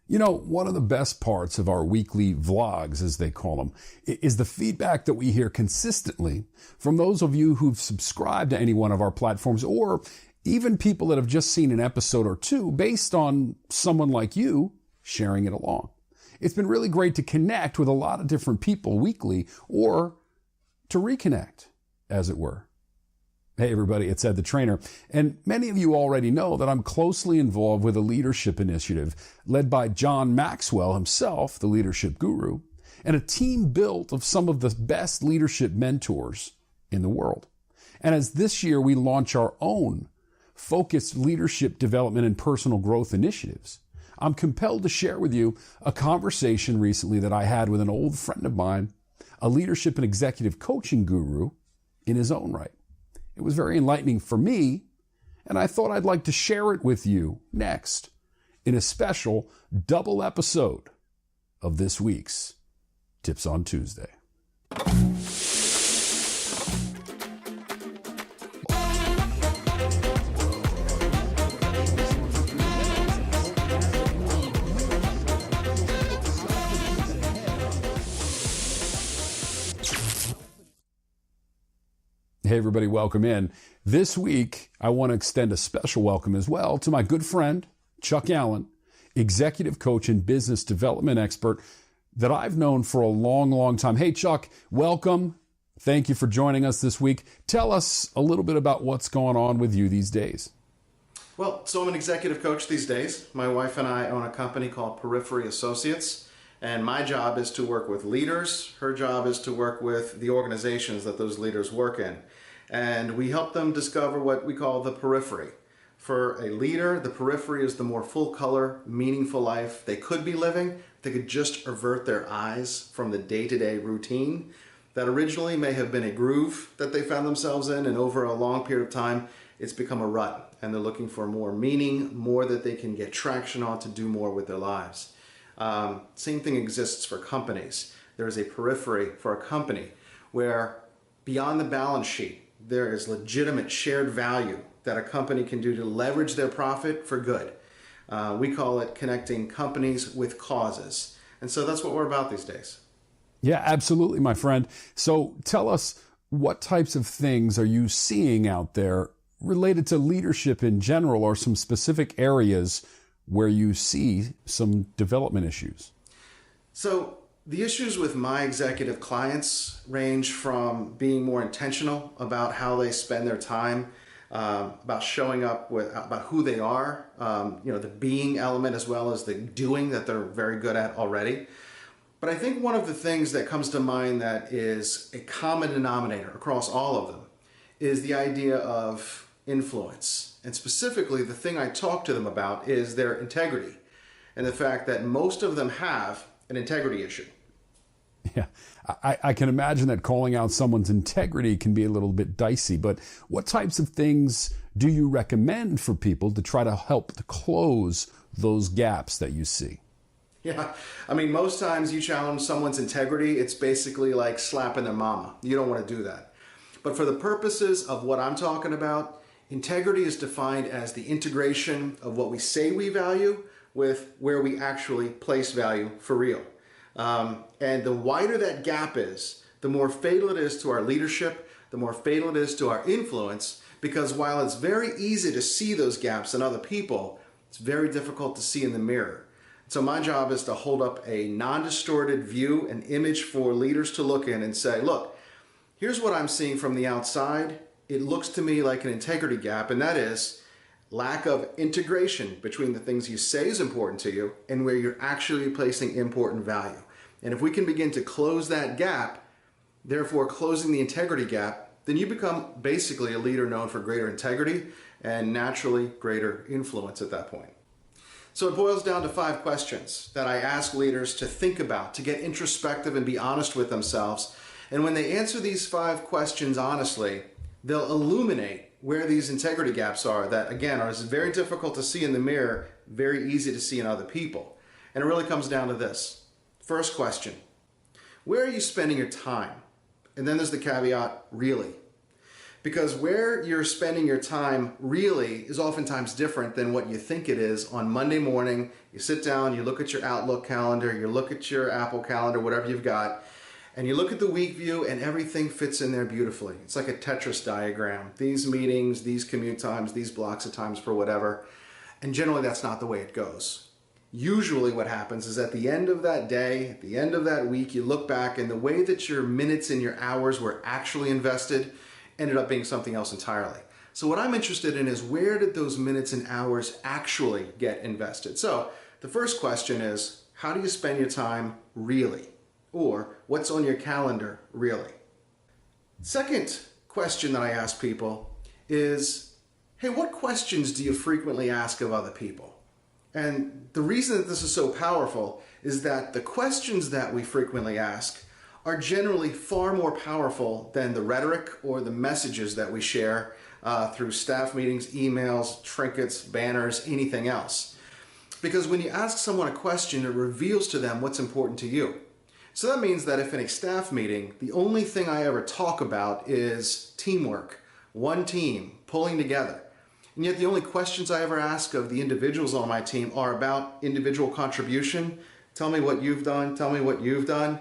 You know, one of the best parts of our weekly vlogs, as they call them, is the feedback that we hear consistently from those of you who've subscribed to any one of our platforms, or even people that have just seen an episode or two based on someone like you sharing it along. It's been really great to connect with a lot of different people weekly, or to reconnect, as it were. Hey everybody, it's EdTheTrainer, and many of you already know that I'm closely involved with a leadership initiative led by John Maxwell himself, the leadership guru, and a team built of some of the best leadership mentors in the world. And as this year we launch our own focused leadership development and personal growth initiatives, I'm compelled to share with you a conversation recently that I had with an old friend of mine, a leadership and executive coaching guru in his own right. It was very enlightening for me, and I thought I'd like to share it with you next in a special double episode of this week's Tips on Tuesday. Hey everybody, welcome in. This week, I want to extend a special welcome as well to my good friend, Chuck Allen, executive coach and business development expert that I've known for a long, long time. Hey Chuck, welcome. Thank you for joining us this week. Tell us a little bit about what's going on with you these days. Well, so I'm an executive coach these days. My wife and I own a company called Periphery Associates, and my job is to work with leaders. Her job is to work with the organizations that those leaders work in. And we help them discover what we call the periphery. For a leader, the periphery is the more full color, meaningful life they could be living if they could just avert their eyes from the day-to-day routine that originally may have been a groove that they found themselves in, and over a long period of time, it's become a rut, and they're looking for more meaning, more that they can get traction on to do more with their lives. Same thing exists for companies. There is a periphery for a company where beyond the balance sheet, there is legitimate shared value that a company can do to leverage their profit for good. We call it connecting companies with causes. And so that's what we're about these days. Yeah, absolutely, my friend. So tell us, what types of things are you seeing out there related to leadership in general, or some specific areas where you see some development issues? So the issues with my executive clients range from being more intentional about how they spend their time, about showing up with, about who they are, the being element, as well as the doing that they're very good at already. But I think one of the things that comes to mind that is a common denominator across all of them is the idea of influence. And specifically, the thing I talk to them about is their integrity, and the fact that most of them have an integrity issue. Yeah, I can imagine that calling out someone's integrity can be a little bit dicey, but what types of things do you recommend for people to try to help to close those gaps that you see? Yeah, I mean, most times you challenge someone's integrity, it's basically like slapping their mama. You don't want to do that. But for the purposes of what I'm talking about, integrity is defined as the integration of what we say we value with where we actually place value for real. And the wider that gap is, the more fatal it is to our leadership, the more fatal it is to our influence, because while it's very easy to see those gaps in other people, it's very difficult to see in the mirror. So my job is to hold up a non-distorted view, an image for leaders to look in and say, look, here's what I'm seeing from the outside. It looks to me like an integrity gap, and that is lack of integration between the things you say is important to you and where you're actually placing important value. And if we can begin to close that gap, therefore closing the integrity gap, then you become basically a leader known for greater integrity and naturally greater influence at that point. So it boils down to 5 questions that I ask leaders to think about, to get introspective and be honest with themselves. And when they answer these 5 questions honestly, they'll illuminate where these integrity gaps are that, again, are very difficult to see in the mirror, very easy to see in other people. And it really comes down to this. First question, where are you spending your time? And then there's the caveat, really. Because where you're spending your time really is oftentimes different than what you think it is on Monday morning. You sit down, you look at your Outlook calendar, you look at your Apple calendar, whatever you've got, and you look at the week view and everything fits in there beautifully. It's like a Tetris diagram. These meetings, these commute times, these blocks of times for whatever. And generally that's not the way it goes. Usually what happens is at the end of that day, at the end of that week, you look back and the way that your minutes and your hours were actually invested ended up being something else entirely. So what I'm interested in is where did those minutes and hours actually get invested? So the first question is, how do you spend your time really? Or what's on your calendar really? Second question that I ask people is, hey, what questions do you frequently ask of other people? And the reason that this is so powerful is that the questions that we frequently ask are generally far more powerful than the rhetoric or the messages that we share through staff meetings, emails, trinkets, banners, anything else. Because when you ask someone a question, it reveals to them what's important to you. So that means that if in a staff meeting, the only thing I ever talk about is teamwork, one team, pulling together, and yet the only questions I ever ask of the individuals on my team are about individual contribution, tell me what you've done, tell me what you've done,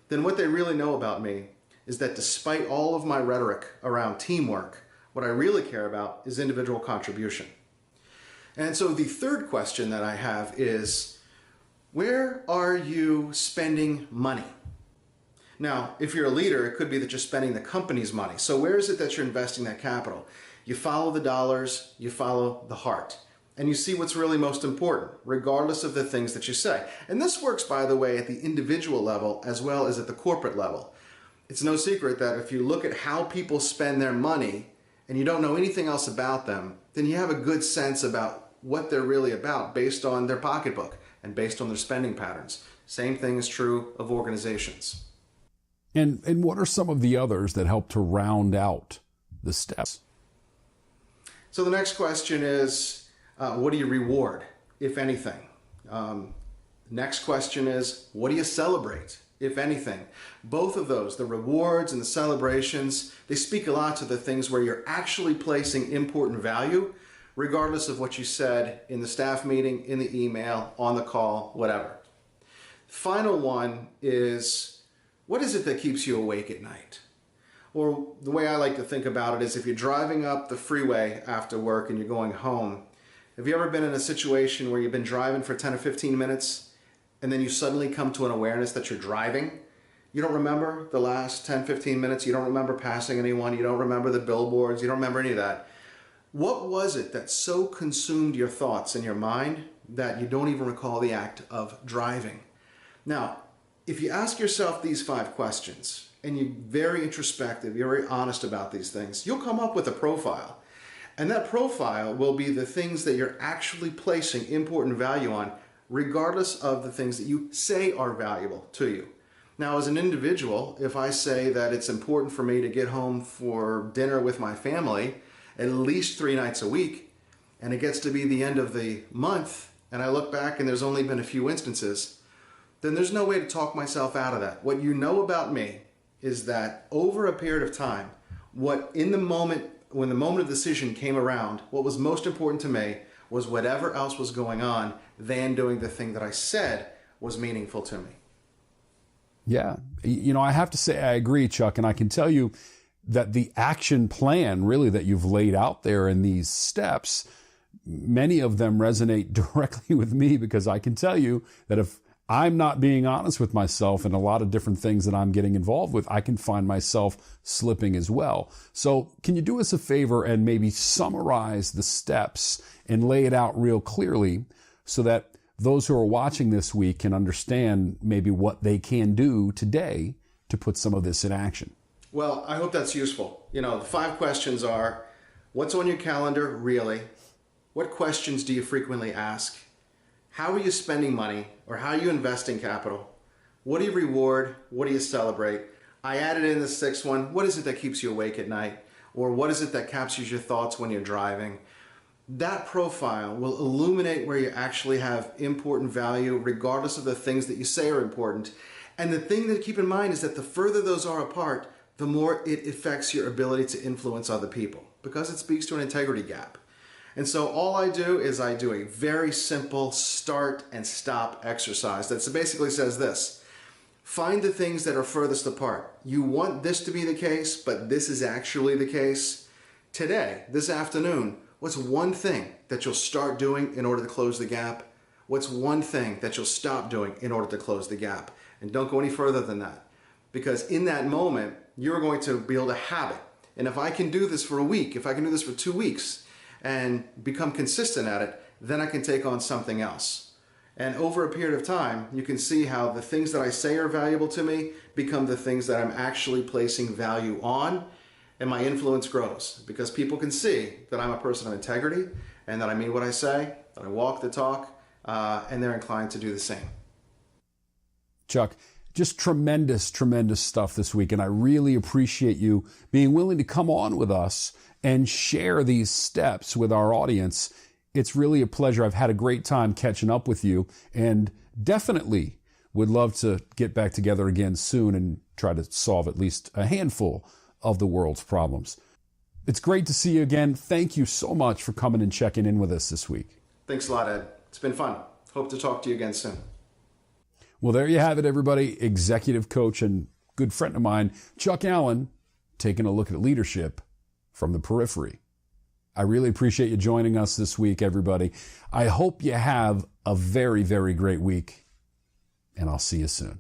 then what they really know about me is that despite all of my rhetoric around teamwork, what I really care about is individual contribution. And so the third question that I have is, where are you spending money? Now, if you're a leader, it could be that you're spending the company's money. So where is it that you're investing that capital? You follow the dollars, you follow the heart. And you see what's really most important, regardless of the things that you say. And this works, by the way, at the individual level as well as at the corporate level. It's no secret that if you look at how people spend their money and you don't know anything else about them, then you have a good sense about what they're really about based on their pocketbook and based on their spending patterns. Same thing is true of organizations. And what are some of the others that help to round out the steps? So the next question is, what do you reward, if anything? Next question is, what do you celebrate, if anything? Both of those, the rewards and the celebrations, they speak a lot to the things where you're actually placing important value, regardless of what you said in the staff meeting, in the email, on the call, whatever. Final one is, what is it that keeps you awake at night? Or the way I like to think about it is if you're driving up the freeway after work and you're going home, have you ever been in a situation where you've been driving for 10 or 15 minutes and then you suddenly come to an awareness that you're driving? You don't remember the last 10, 15 minutes. You don't remember passing anyone. You don't remember the billboards. You don't remember any of that. What was it that so consumed your thoughts and your mind that you don't even recall the act of driving? Now, if you ask yourself these 5 questions and you're very introspective, you're very honest about these things, you'll come up with a profile. And that profile will be the things that you're actually placing important value on, regardless of the things that you say are valuable to you. Now, as an individual, if I say that it's important for me to get home for dinner with my family at least 3 nights a week, and it gets to be the end of the month, and I look back and there's only been a few instances, then there's no way to talk myself out of that. What you know about me is that over a period of time, when the moment of decision came around, what was most important to me was whatever else was going on than doing the thing that I said was meaningful to me. Yeah. I have to say I agree, Chuck, and I can tell you that the action plan really that you've laid out there in these steps, many of them resonate directly with me because I can tell you that if I'm not being honest with myself and a lot of different things that I'm getting involved with, I can find myself slipping as well. So can you do us a favor and maybe summarize the steps and lay it out real clearly so that those who are watching this week can understand maybe what they can do today to put some of this in action? Well, I hope that's useful. The 5 questions are, what's on your calendar really? What questions do you frequently ask? How are you spending money, or how are you investing capital? What do you reward? What do you celebrate? I added in the 6th one, what is it that keeps you awake at night? Or what is it that captures your thoughts when you're driving? That profile will illuminate where you actually have important value, regardless of the things that you say are important. And the thing to keep in mind is that the further those are apart, the more it affects your ability to influence other people, because it speaks to an integrity gap. And so all I do is I do a very simple start and stop exercise that basically says this: find the things that are furthest apart. You want this to be the case, but this is actually the case. Today, this afternoon, what's one thing that you'll start doing in order to close the gap? What's one thing that you'll stop doing in order to close the gap? And don't go any further than that. Because in that moment, you're going to build a habit. And if I can do this for a week, if I can do this for 2 weeks and become consistent at it, then I can take on something else. And over a period of time, you can see how the things that I say are valuable to me become the things that I'm actually placing value on, and my influence grows because people can see that I'm a person of integrity and that I mean what I say, that I walk the talk, and they're inclined to do the same. Chuck, just tremendous, tremendous stuff this week. And I really appreciate you being willing to come on with us and share these steps with our audience. It's really a pleasure. I've had a great time catching up with you, and definitely would love to get back together again soon and try to solve at least a handful of the world's problems. It's great to see you again. Thank you so much for coming and checking in with us this week. Thanks a lot, Ed. It's been fun. Hope to talk to you again soon. Well, there you have it, everybody. Executive coach and good friend of mine, Chuck Allen, taking a look at leadership from the periphery. I really appreciate you joining us this week, everybody. I hope you have a very, very great week, and I'll see you soon.